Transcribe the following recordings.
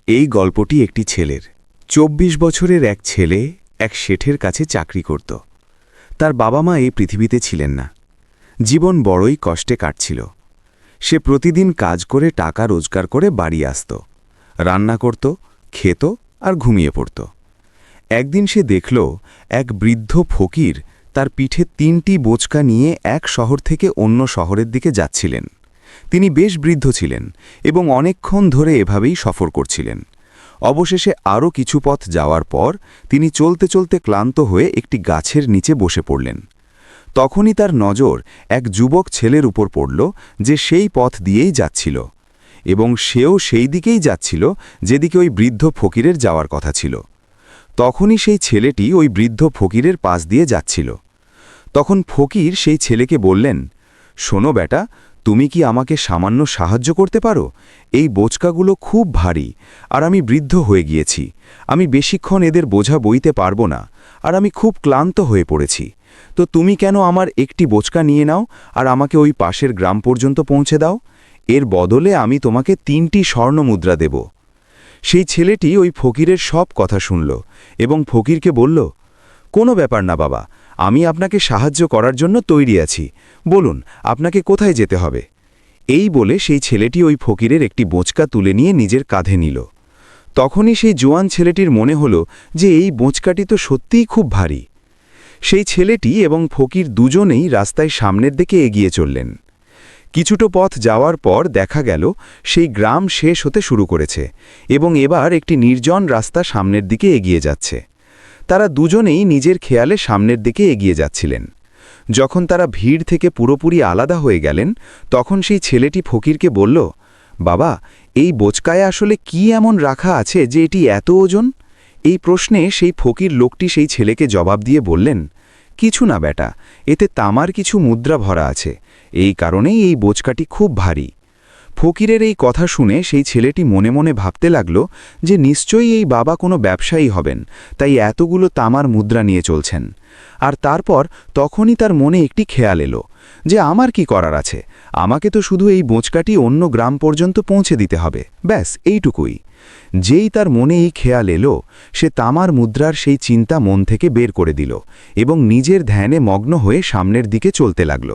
এই গল্পটি একটি ছেলের। ২৪ বছরের এক ছেলে এক শেঠের কাছে চাকরি করত। তার বাবা মা এই পৃথিবীতে ছিলেন না। জীবন বড়ই কষ্টে কাটছিল। সে প্রতিদিন কাজ করে টাকা রোজগার করে বাড়ি আসত, রান্না করত, খেত আর ঘুমিয়ে পড়ত। একদিন সে দেখল এক বৃদ্ধ ফকির তার পিঠে ৩টি বোঁচকা নিয়ে এক শহর থেকে অন্য শহরের দিকে যাচ্ছিলেন। তিনি বেশ বৃদ্ধ ছিলেন এবং অনেকক্ষণ ধরে এভাবেই সফর করছিলেন। অবশেষে আরও কিছু পথ যাওয়ার পর তিনি চলতে চলতে ক্লান্ত হয়ে একটি গাছের নিচে বসে পড়লেন। তখনই তার নজর এক যুবক ছেলের উপর পড়ল যে সেই পথ দিয়েই যাচ্ছিল, এবং সেও সেই দিকেই যাচ্ছিল যেদিকে ওই বৃদ্ধ ফকিরের যাওয়ার কথা ছিল। তখনই সেই ছেলেটি ওই বৃদ্ধ ফকিরের পাশ দিয়ে যাচ্ছিল। তখন ফকির সেই ছেলেকে বললেন, শোনো বেটা, তুমি কি আমাকে সামান্য সাহায্য করতে পারো? এই বোঁচকাগুলো খুব ভারী, আর আমি বৃদ্ধ হয়ে গিয়েছি। আমি বেশিক্ষণ এদের বোঝা বইতে পারবো না, আর আমি খুব ক্লান্ত হয়ে পড়েছি। তো তুমি কেন আমার একটি বোঁচকা নিয়ে নাও আর আমাকে ওই পাশের গ্রাম পর্যন্ত পৌঁছে দাও। এর বদলে আমি তোমাকে ৩টি স্বর্ণমুদ্রা দেব। সেই ছেলেটি ওই ফকিরের সব কথা শুনল এবং ফকিরকে বলল, কোনো ব্যাপার না বাবা, আমি আপনাকে সাহায্য করার জন্য তৈরি আছি। বলুন, আপনাকে কোথায় যেতে হবে? এই বলে সেই ছেলেটি ওই ফকিরের একটি বোঁচকা তুলে নিয়ে নিজের কাঁধে নিল। তখনই সেই জোয়ান ছেলেটির মনে হল যে এই বোঁচকাটি তো সত্যিই খুব ভারী। সেই ছেলেটি এবং ফকির দুজনেই রাস্তায় সামনের দিকে এগিয়ে চললেন। কিছুটা পথ যাওয়ার পর দেখা গেল সেই গ্রাম শেষ হতে শুরু করেছে এবং এবার একটি নির্জন রাস্তা সামনের দিকে এগিয়ে যাচ্ছে। তারা দুজনেই নিজের খেয়ালে সামনের দিকে এগিয়ে যাচ্ছিলেন। যখন তারা ভিড় থেকে পুরোপুরি আলাদা হয়ে গেলেন, তখন সেই ছেলেটি ফকিরকে বলল, বাবা, এই বোঁচকায় আসলে কি এমন রাখা আছে যে এটি এত ওজন? এই প্রশ্নে সেই ফকির লোকটি সেই ছেলেকে জবাব দিয়ে বললেন, কিছু না বেটা, এতে তামার কিছু মুদ্রা ভরা আছে, এই কারণেই এই বোঁচকাটি খুব ভারী। ফকিরের এই কথা শুনে সেই ছেলেটি মনে মনে ভাবতে লাগল যে নিশ্চয়ই এই বাবা কোনো ব্যবসায়ী হবেন, তাই এতগুলো তামার মুদ্রা নিয়ে চলছেন। আর তারপর তখনই তার মনে একটি খেয়াল এলো যে আমার কি করার আছে, আমাকে তো শুধু এই বোঁচকাটি অন্য গ্রাম পর্যন্ত পৌঁছে দিতে হবে, ব্যাস এইটুকুই। যেই তার মনে এই খেয়াল এলো, সে তামার মুদ্রার সেই চিন্তা মন থেকে বের করে দিল এবং নিজের ধ্যানে মগ্ন হয়ে সামনের দিকে চলতে লাগল।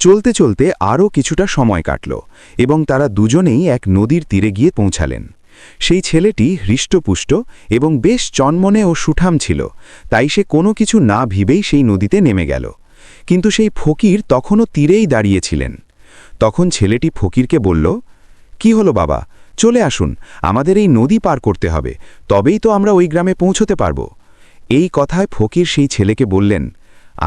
চলতে চলতে আরও কিছুটা সময় কাটল এবং তারা দুজনেই এক নদীর তীরে গিয়ে পৌঁছালেন। সেই ছেলেটি হৃষ্টপুষ্ট এবং বেশ চনমনে ও সুঠাম ছিল, তাই সে কোনো কিছু না ভেবেই সেই নদীতে নেমে গেল। কিন্তু সেই ফকির তখনও তীরেই দাঁড়িয়েছিলেন। তখন ছেলেটি ফকিরকে বলল, কি হলো বাবা, চলে আসুন, আমাদের এই নদী পার করতে হবে, তবেই তো আমরা ওই গ্রামে পৌঁছতে পারব। এই কথায় ফকির সেই ছেলেকে বললেন,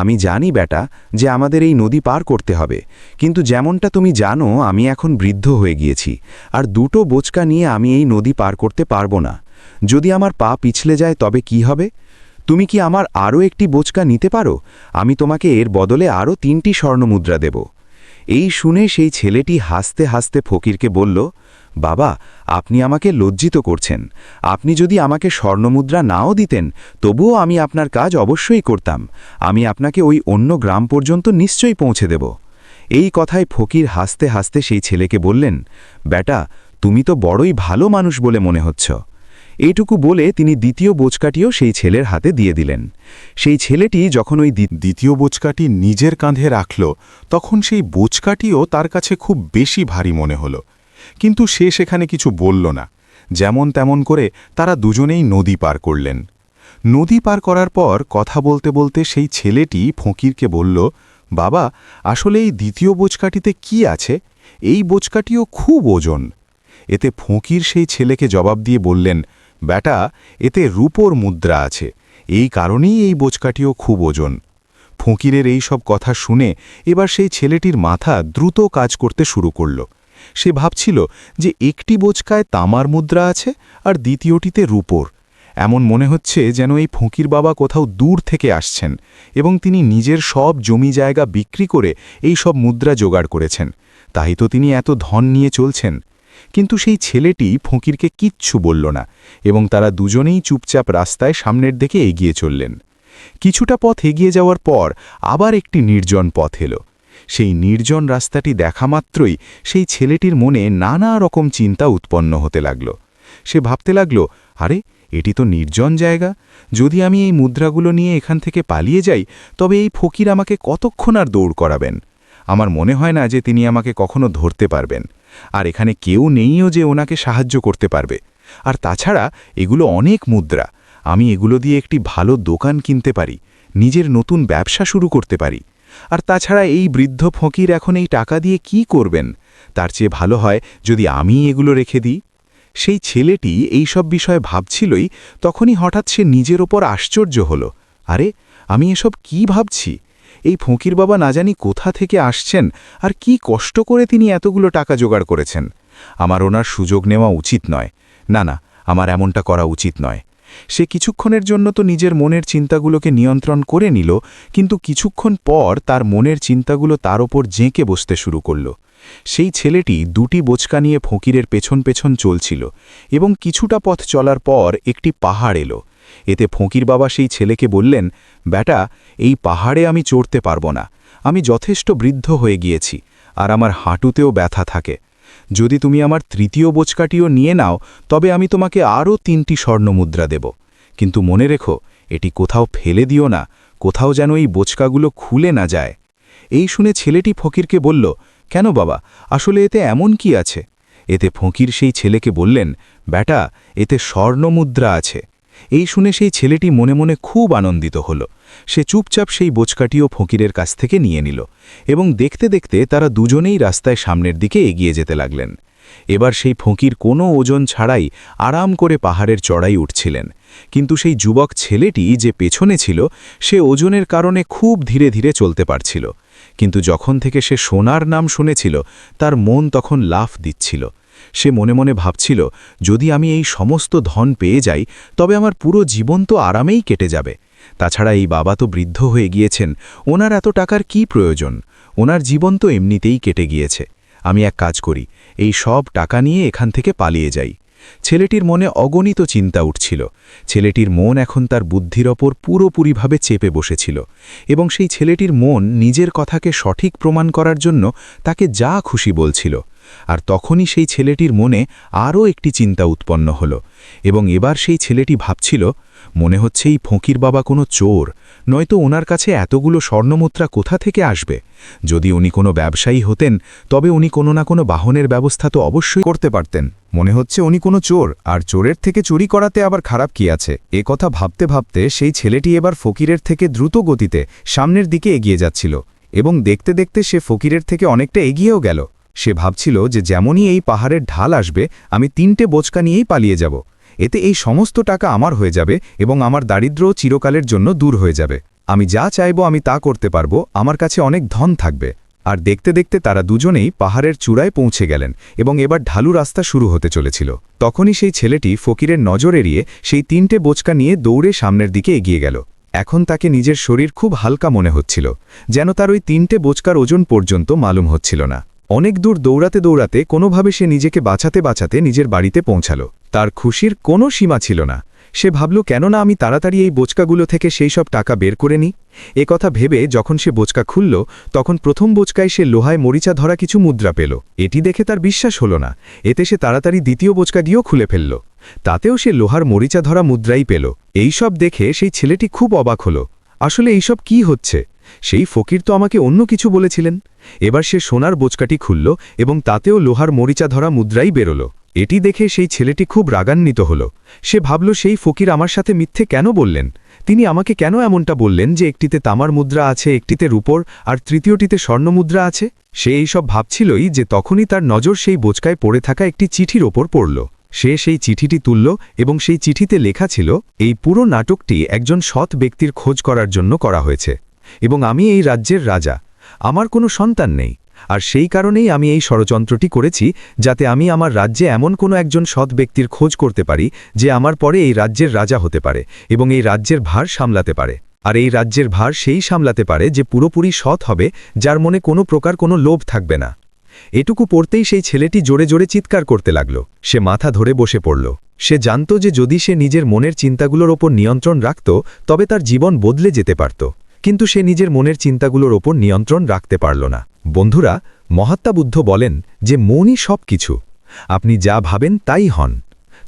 আমি জানি বেটা যে আমাদের এই নদী পার করতে হবে, কিন্তু যেমনটা তুমি জানো আমি এখন বৃদ্ধ হয়ে গিয়েছি, আর 2টো বোঁচকা নিয়ে আমি এই নদী পার করতে পারবো না। যদি আমার পা পিছলে যায় তবে কি হবে? তুমি কি আমার আরও একটি বোঁচকা নিতে পারো? আমি তোমাকে এর বদলে আরও 3টি স্বর্ণমুদ্রা দেব। এই শুনে সেই ছেলেটি হাসতে হাসতে ফকিরকে বলল, বাবা, আপনি আমাকে লজ্জিত করছেন। আপনি যদি আমাকে স্বর্ণমুদ্রা নাও দিতেন তবুও আমি আপনার কাজ অবশ্যই করতাম। আমি আপনাকে ওই অন্য গ্রাম পর্যন্ত নিশ্চয়ই পৌঁছে দেব। এই কথায় ফকির হাসতে হাসতে সেই ছেলেকে বললেন, বেটা, তুমি তো বড়ই ভালো মানুষ বলে মনে হচ্ছ। এইটুকু বলে তিনি দ্বিতীয় বোঁচকাটিও সেই ছেলের হাতে দিয়ে দিলেন। সেই ছেলেটি যখন ওই দ্বিতীয় বোঁচকাটি নিজের কাঁধে রাখল, তখন সেই বোঁচকাটিও তার কাছে খুব বেশি ভারী মনে হল, কিন্তু সে সেখানে কিছু বলল না। যেমন তেমন করে তারা দুজনেই নদী পার করলেন। নদী পার করার পর কথা বলতে বলতে সেই ছেলেটি ফকিরকে বলল, বাবা, আসলে এই দ্বিতীয় বোঁচকাটিতে কি আছে? এই বোঁচকাটিও খুব ওজন। এতে ফকির সেই ছেলেকে জবাব দিয়ে বললেন, বেটা, এতে রূপোর মুদ্রা আছে, এই কারণেই এই বোঁচকাটিও খুব ওজন। ফকিরের এই সব কথা শুনে এবার সেই ছেলেটির মাথা দ্রুত কাজ করতে শুরু করল। সে ভাবছিল যে একটি বোঁচকায় তামার মুদ্রা আছে আর দ্বিতীয়টিতে রূপোর। এমন মনে হচ্ছে যেন এই ফকির বাবা কোথাও দূর থেকে আসছেন এবং তিনি নিজের সব জমি জায়গা বিক্রি করে এই সব মুদ্রা জোগাড় করেছেন, তাই তো তিনি এত ধন নিয়ে চলছেন। কিন্তু সেই ছেলেটি ফকিরকে কিচ্ছু বলল না এবং তারা দুজনেই চুপচাপ রাস্তায় সামনের দিকে এগিয়ে চললেন। কিছুটা পথ এগিয়ে যাওয়ার পর আবার একটি নির্জন পথ এলো। সেই নির্জন রাস্তাটি দেখা মাত্রই সেই ছেলেটির মনে নানা রকম চিন্তা উৎপন্ন হতে লাগল। সে ভাবতে লাগল, আরে এটি তো নির্জন জায়গা, যদি আমি এই মুদ্রাগুলো নিয়ে এখান থেকে পালিয়ে যাই তবে এই ফকির আমাকে কতক্ষণ আর দৌড় করাবেন। আমার মনে হয় না যে তিনি আমাকে কখনো ধরতে পারবেন, আর এখানে কেউ নেইও যে ওনাকে সাহায্য করতে পারবে। আর তাছাড়া এগুলো অনেক মুদ্রা, আমি এগুলো দিয়ে একটি ভালো দোকান কিনতে পারি, নিজের নতুন ব্যবসা শুরু করতে পারি। আর তাছাড়া এই বৃদ্ধ ফকির এখন এই টাকা দিয়ে কি করবেন? তার চেয়ে ভালো হয় যদি আমি এগুলো রেখে দিই। সেই ছেলেটি এই সব বিষয়ে ভাবছিলই, তখনই হঠাৎ সে নিজের ওপর আশ্চর্য হল। আরে আমি এসব কি ভাবছি? এই ফকির বাবা না জানি কোথা থেকে আসছেন, আর কি কষ্ট করে তিনি এতগুলো টাকা জোগাড় করেছেন। আমার ওনার সুযোগ নেওয়া উচিত নয়। না না, আমার এমনটা করা উচিত নয়। সে কিছুক্ষণের জন্য তো নিজের মনের চিন্তাগুলোকে নিয়ন্ত্রণ করে নিল, কিন্তু কিছুক্ষণ পর তার মনের চিন্তাগুলো তার ওপর জেঁকে বসতে শুরু করল। সেই ছেলেটি দুটি বোচকা নিয়ে ফকিরের পেছন পেছন চলছিল, এবং কিছুটা পথ চলার পর একটি পাহাড় এলো। এতে ফকির বাবা সেই ছেলেকে বললেন, বেটা, এই পাহাড়ে আমি চড়তে পারব না, আমি যথেষ্ট বৃদ্ধ হয়ে গিয়েছি, আর আমার হাঁটুতেও ব্যথা থাকে। যদি তুমি আমার তৃতীয় বোচকাটিও নিয়ে নাও তবে আমি তোমাকে আরও 3টি স্বর্ণমুদ্রা দেব, কিন্তু মনে রেখো এটি কোথাও ফেলে দিও না, কোথাও যেন এই বোচকাগুলো খুলে না যায়। এই শুনে ছেলেটি ফকিরকে বলল, কেন বাবা, আসলে এতে এমন কি আছে? এতে ফকির সেই ছেলেকে বললেন, বেটা, এতে স্বর্ণমুদ্রা আছে। এই শুনে সেই ছেলেটি মনে মনে খুব আনন্দিত হল। সে চুপচাপ সেই বোচকাটিও ফকিরের কাছ থেকে নিয়ে নিল, এবং দেখতে দেখতে তারা দুজনেই রাস্তায় সামনের দিকে এগিয়ে যেতে লাগলেন। এবার সেই ফকির কোনো ওজন ছাড়াই আরাম করে পাহাড়ের চড়াই উঠছিলেন, কিন্তু সেই যুবক ছেলেটি যে পেছনে ছিল সে ওজনের কারণে খুব ধীরে ধীরে চলতে পারছিল। কিন্তু যখন থেকে সে সোনার নাম শুনেছিল তার মন তখন লাফ দিচ্ছিল। সে মনে মনে ভাবছিল, যদি আমি এই সমস্ত ধন পেয়ে যাই তবে আমার পুরো জীবন তো আরামেই কেটে যাবে। তাছাড়া এই বাবা তো বৃদ্ধ হয়ে গিয়েছেন, ওনার এত টাকার কি প্রয়োজন? ওনার জীবন তো এমনিতেই কেটে গিয়েছে। আমি এক কাজ করি, এই সব টাকা নিয়ে এখান থেকে পালিয়ে যাই। ছেলেটির মনে অগণিত চিন্তা উঠছিল। ছেলেটির মন এখন তার বুদ্ধির ওপর পুরোপুরিভাবে চেপে বসেছিল, এবং সেই ছেলেটির মন নিজের কথাকে সঠিক প্রমাণ করার জন্য তাকে যা খুশি বলছিল। আর তখনই সেই ছেলেটির মনে আরও একটি চিন্তা উৎপন্ন হল, এবং এবার সেই ছেলেটি ভাবছিল, মনে হচ্ছে এই ফকির বাবা কোনো চোর, নয়তো ওনার কাছে এতগুলো স্বর্ণমুদ্রা কোথা থেকে আসবে। যদি উনি কোনো ব্যবসায়ী হতেন তবে উনি কোনো না কোনো বাহনের ব্যবস্থা তো অবশ্যই করতে পারতেন। মনে হচ্ছে উনি কোনো চোর, আর চোরের থেকে চুরি করাতে আবার খারাপ কি আছে? এ কথা ভাবতে ভাবতে সেই ছেলেটি এবার ফকিরের থেকে দ্রুত গতিতে সামনের দিকে এগিয়ে যাচ্ছিল, এবং দেখতে দেখতে সে ফকিরের থেকে অনেকটা এগিয়েও গেল। সে ভাবছিল যে যেমনই এই পাহাড়ের ঢাল আসবে আমি 3টে বোচকা নিয়েই পালিয়ে যাব। এতে এই সমস্ত টাকা আমার হয়ে যাবে, এবং আমার দারিদ্র্য চিরকালের জন্য দূর হয়ে যাবে। আমি যা চাইব আমি তা করতে পারবো, আমার কাছে অনেক ধন থাকবে। আর দেখতে দেখতে তারা দুজনেই পাহাড়ের চূড়ায় পৌঁছে গেলেন, এবং এবার ঢালু রাস্তা শুরু হতে চলেছিল। তখনই সেই ছেলেটি ফকিরের নজর এড়িয়ে সেই 3টে বোচকা নিয়ে দৌড়ে সামনের দিকে এগিয়ে গেল। এখন তাকে নিজের শরীর খুব হালকা মনে হচ্ছিল, যেন তার ওই 3টে বোচকার ওজন পর্যন্ত মালুম হচ্ছিল না। অনেক দূর দৌড়াতে দৌড়াতে কোনোভাবে সে নিজেকে বাঁচাতে বাঁচাতে নিজের বাড়িতে পৌঁছাল। তার খুশির কোনো সীমা ছিল না। সে ভাবল, কেননা আমি তাড়াতাড়ি এই বোচকাগুলো থেকে সেই সব টাকা বের করে নিই। এ কথা ভেবে যখন সে বোচকা খুলল তখন প্রথম বোচকায় সে লোহায় মরিচা ধরা কিছু মুদ্রা পেল। এটি দেখে তার বিশ্বাস হল না। এতে সে তাড়াতাড়ি দ্বিতীয় বোচকাটিও খুলে ফেলল, তাতেও সে লোহার মরিচা ধরা মুদ্রাই পেল। এই সব দেখে সেই ছেলেটি খুব অবাক হল। আসলে এইসব কি হচ্ছে? সেই ফকির তো আমাকে অন্য কিছু বলেছিলেন। এবার সে সোনার বোচকাটি খুলল, এবং তাতেও লোহার মরিচা ধরা মুদ্রাই বেরোল। এটি দেখে সেই ছেলেটি খুব রাগান্বিত হল। সে ভাবল, সেই ফকির আমার সাথে মিথ্যে কেন বললেন? তিনি আমাকে কেন এমনটা বললেন যে একটিতে তামার মুদ্রা আছে, একটিতে রূপোর, আর তৃতীয়টিতে স্বর্ণমুদ্রা আছে? সে এই সব ভাবছিলই যে তখনই তার নজর সেই বোচকায় পড়ে থাকা একটি চিঠির ওপর পড়ল। সে সেই চিঠিটি তুলল, এবং সেই চিঠিতে লেখা ছিল, এই পুরো নাটকটি একজন সৎ ব্যক্তির খোঁজ করার জন্য করা হয়েছে, এবং আমি এই রাজ্যের রাজা। আমার কোনো সন্তান নেই, আর সেই কারণেই আমি এই ষড়যন্ত্রটি করেছি, যাতে আমি আমার রাজ্যে এমন কোনো একজন সৎ ব্যক্তির খোঁজ করতে পারি যে আমার পরে এই রাজ্যের রাজা হতে পারে এবং এই রাজ্যের ভার সামলাতে পারে। আর এই রাজ্যের ভার সেই সামলাতে পারে যে পুরোপুরি সৎ হবে, যার মনে কোনো প্রকার কোনো লোভ থাকবে না। এটুকু পড়তেই সেই ছেলেটি জোরে জোরে চিৎকার করতে লাগল। সে মাথা ধরে বসে পড়ল। সে জানত যে যদি সে নিজের মনের চিন্তাগুলোর ওপর নিয়ন্ত্রণ রাখত তবে তার জীবন বদলে যেতে পারত, কিন্তু সে নিজের মনের চিন্তাগুলোর ওপর নিয়ন্ত্রণ রাখতে পারল না। বন্ধুরা, মহাত্মা বুদ্ধ বলেন যে মনই সব কিছু। আপনি যা ভাবেন তাই হন।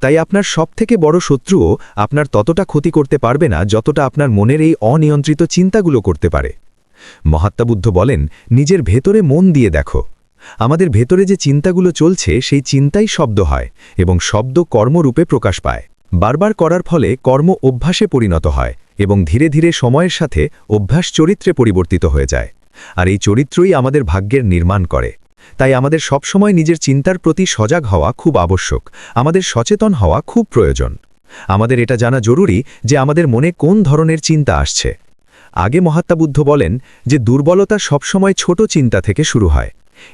তাই আপনার সবথেকে বড় শত্রুও আপনার ততটা ক্ষতি করতে পারবে না যতটা আপনার মনের এই অনিয়ন্ত্রিত চিন্তাগুলো করতে পারে। মহাত্মা বুদ্ধ বলেন, নিজের ভেতরে মন দিয়ে দেখো। আমাদের ভেতরে যে চিন্তাগুলো চলছে সেই চিন্তাই শব্দ হয় এবং শব্দ কর্মরূপে প্রকাশ পায়। বারবার করার ফলে কর্ম অভ্যাসে পরিণত হয় এবং ধীরে ধীরে সময়ের সাথে অভ্যাস চরিত্রে পরিবর্তিত হয়ে যায়। আর এই চরিত্রই আমাদের ভাগ্যের নির্মাণ করে। তাই আমাদের সবসময় নিজের চিন্তার প্রতি সজাগ হওয়া খুব আবশ্যক, আমাদের সচেতন হওয়া খুব প্রয়োজন। আমাদের এটা জানা জরুরি যে আমাদের মনে কোন ধরনের চিন্তা আসছে। আগে মহাত্মা বুদ্ধ বলেন যে দুর্বলতা সবসময় ছোট চিন্তা থেকে শুরু হয়।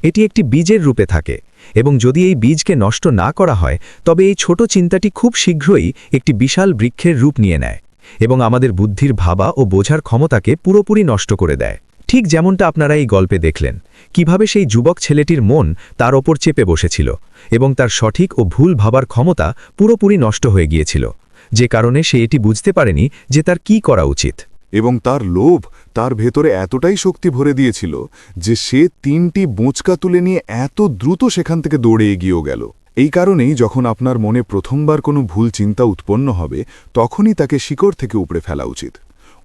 এটি একটি বীজের রূপে থাকে এবং যদি এই বীজকে নষ্ট না করা হয় তবে এই ছোট চিন্তাটি খুব শীঘ্রই একটি বিশাল বৃক্ষের রূপ নিয়ে নেয় এবং আমাদের বুদ্ধির ভাবা ও বোঝার ক্ষমতাকে পুরোপুরি নষ্ট করে দেয়। ঠিক যেমনটা আপনারা এই গল্পে দেখলেন, কিভাবে সেই যুবক ছেলেটির মন তার ওপর চেপে বসেছিল এবং তার সঠিক ও ভুল ভাবার ক্ষমতা পুরোপুরি নষ্ট হয়ে গিয়েছিল, যে কারণে সে এটি বুঝতে পারেনি যে তার কি করা উচিত। এবং তার লোভ তার ভেতরে এতটাই শক্তি ভরে দিয়েছিল যে সে 3টি বোঁচকা তুলে নিয়ে এত দ্রুত সেখান থেকে দৌড়ে এগিয়েও গেল। এই কারণেই যখন আপনার মনে প্রথমবার কোনো ভুল চিন্তা উৎপন্ন হবে তখনই তাকে শিকড় থেকে উপড়ে ফেলা উচিত।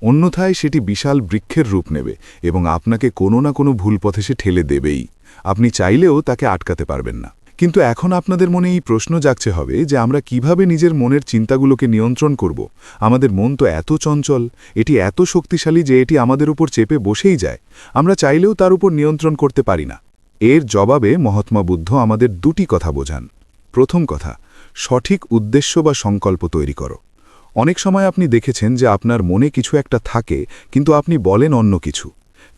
অন্যথায় সেটি বিশাল বৃক্ষের রূপ নেবে এবং আপনাকে কোনো না কোনো ভুল পথে সে ঠেলে দেবেই। আপনি চাইলেও তাকে আটকাতে পারবেন না। কিন্তু এখন আপনাদের মনে এই প্রশ্ন জাগছে হবে যে আমরা কিভাবে নিজের মনের চিন্তাগুলোকে নিয়ন্ত্রণ করব। আমাদের মন তো এত চঞ্চল, এটি এত শক্তিশালী যে এটি আমাদের উপর চেপে বসেই যায়। আমরা চাইলেও তার উপর নিয়ন্ত্রণ করতে পারি না। এর জবাবে মহাত্মা বুদ্ধ আমাদের 2টি কথা বোঝান। প্রথম কথা, সঠিক উদ্দেশ্য বা সংকল্প তৈরি করো। অনেক সময় আপনি দেখেছেন যে আপনার মনে কিছু একটা থাকে কিন্তু আপনি বলেন অন্য কিছু,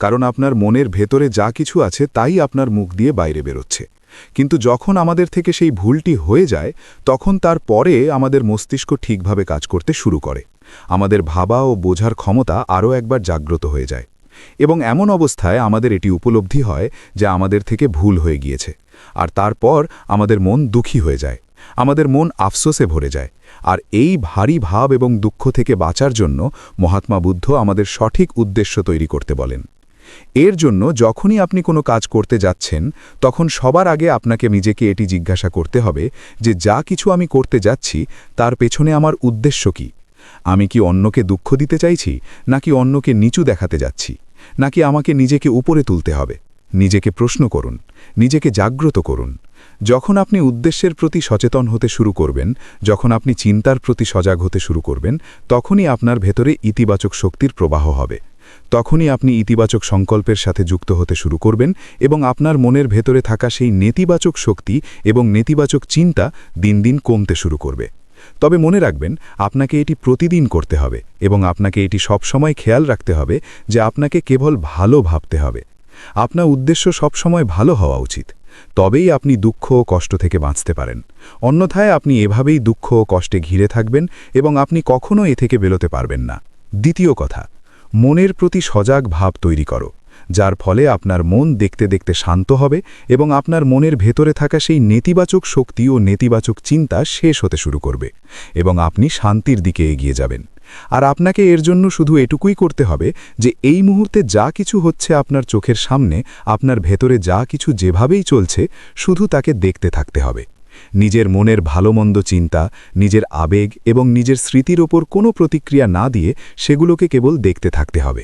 কারণ আপনার মনের ভেতরে যা কিছু আছে তাই আপনার মুখ দিয়ে বাইরে বেরোচ্ছে। কিন্তু যখন আমাদের থেকে সেই ভুলটি হয়ে যায় তখন তার পরে আমাদের মস্তিষ্ক ঠিকভাবে কাজ করতে শুরু করে। আমাদের ভাবা ও বোঝার ক্ষমতা আরও একবার জাগ্রত হয়ে যায় এবং এমন অবস্থায় আমাদের এটি উপলব্ধি হয় যে আমাদের থেকে ভুল হয়ে গিয়েছে। আর তারপর আমাদের মন দুঃখী হয়ে যায়, আমাদের মন আফসোসে ভরে যায়। আর এই ভারী ভাব এবং দুঃখ থেকে বাঁচার জন্য মহাত্মা বুদ্ধ আমাদের সঠিক উদ্দেশ্য তৈরি করতে বলেন। এর জন্য যখনই আপনি কোনো কাজ করতে যাচ্ছেন তখন সবার আগে আপনাকে নিজেকে এটি জিজ্ঞাসা করতে হবে যে যা কিছু আমি করতে যাচ্ছি তার পেছনে আমার উদ্দেশ্য কি। আমি কি অন্যকে দুঃখ দিতে চাইছি, নাকি অন্যকে নিচু দেখাতে যাচ্ছি, নাকি আমাকে নিজেকে উপরে তুলতে হবে? নিজেকে প্রশ্ন করুন, নিজেকে জাগ্রত করুন। যখন আপনি উদ্দেশ্যের প্রতি সচেতন হতে শুরু করবেন, যখন আপনি চিন্তার প্রতি সজাগ হতে শুরু করবেন, তখনই আপনার ভেতরে ইতিবাচক শক্তির প্রবাহ হবে। তখনই আপনি ইতিবাচক সংকল্পের সাথে যুক্ত হতে শুরু করবেন এবং আপনার মনের ভেতরে থাকা সেই নেতিবাচক শক্তি এবং নেতিবাচক চিন্তা দিন দিন কমতে শুরু করবে। তবে মনে রাখবেন, আপনাকে এটি প্রতিদিন করতে হবে এবং আপনাকে এটি সবসময় খেয়াল রাখতে হবে যে আপনাকে কেবল ভালো ভাবতে হবে। আপনার উদ্দেশ্য সবসময় ভালো হওয়া উচিত, তবেই আপনি দুঃখ ও কষ্ট থেকে বাঁচতে পারেন। অন্যথায় আপনি এভাবেই দুঃখ ও কষ্টে ঘিরে থাকবেন এবং আপনি কখনো এ থেকে বেরোতে পারবেন না। দ্বিতীয় কথা, মনের প্রতি সজাগ ভাব তৈরি করো, যার ফলে আপনার মন দেখতে দেখতে শান্ত হবে এবং আপনার মনের ভেতরে থাকা সেই নেতিবাচক শক্তি ও নেতিবাচক চিন্তা শেষ হতে শুরু করবে এবং আপনি শান্তির দিকে এগিয়ে যাবেন। আর আপনাকে এর জন্য শুধু এটুকুই করতে হবে যে এই মুহূর্তে যা কিছু হচ্ছে আপনার চোখের সামনে, আপনার ভেতরে যা কিছু যেভাবেই চলছে, শুধু তাকে দেখতে থাকতে হবে। নিজের মনের ভালোমন্দ চিন্তা, নিজের আবেগ এবং নিজের স্মৃতির ওপর কোনো প্রতিক্রিয়া না দিয়ে সেগুলোকে কেবল দেখতে থাকতে হবে,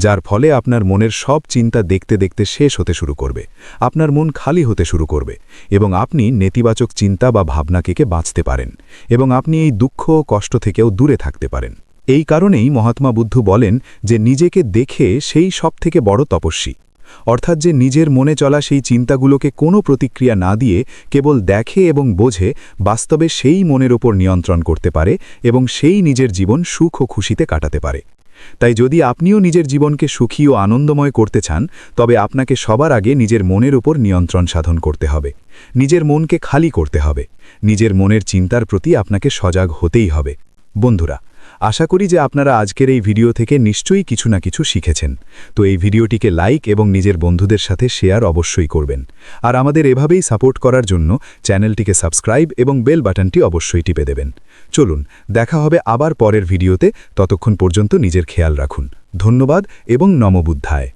যার ফলে আপনার মনের সব চিন্তা দেখতে দেখতে শেষ হতে শুরু করবে, আপনার মন খালি হতে শুরু করবে এবং আপনি নেতিবাচক চিন্তা বা ভাবনাকে বাঁচতে পারেন এবং আপনি এই দুঃখ ও কষ্ট থেকেও দূরে থাকতে পারেন। এই কারণেই মহাত্মা বুদ্ধ বলেন যে নিজেকে দেখে সেই সবথেকে বড় তপস্বী, অর্থাৎ যে নিজের মনে চলা সেই চিন্তাগুলোকে কোনো প্রতিক্রিয়া না দিয়ে কেবল দেখে এবং বোঝে, বাস্তবে সেই মনের ওপর নিয়ন্ত্রণ করতে পারে এবং সেই নিজের জীবন সুখ ও খুশিতে কাটাতে পারে। তাই যদি আপনিও নিজের জীবনকে সুখী ও আনন্দময় করতে চান, তবে আপনাকে সবার আগে নিজের মনের উপর নিয়ন্ত্রণ সাধন করতে হবে, নিজের মনকে খালি করতে হবে, নিজের মনের চিন্তার প্রতি আপনাকে সজাগ হতেই হবে। বন্ধুরা, আশা করি যে আপনারা আজকের এই ভিডিও থেকে নিশ্চয়ই কিছু না কিছু শিখেছেন। তো এই ভিডিওটিকে লাইক এবং নিজের বন্ধুদের সাথে শেয়ার অবশ্যই করবেন। আর আমাদের এভাবেই সাপোর্ট করার জন্য চ্যানেলটিকে সাবস্ক্রাইব এবং বেল বাটনটি অবশ্যই টিপে দেবেন। চলুন, দেখা হবে আবার পরের ভিডিওতে। ততক্ষণ পর্যন্ত নিজের খেয়াল রাখুন। ধন্যবাদ এবং নমো বুদ্ধায়।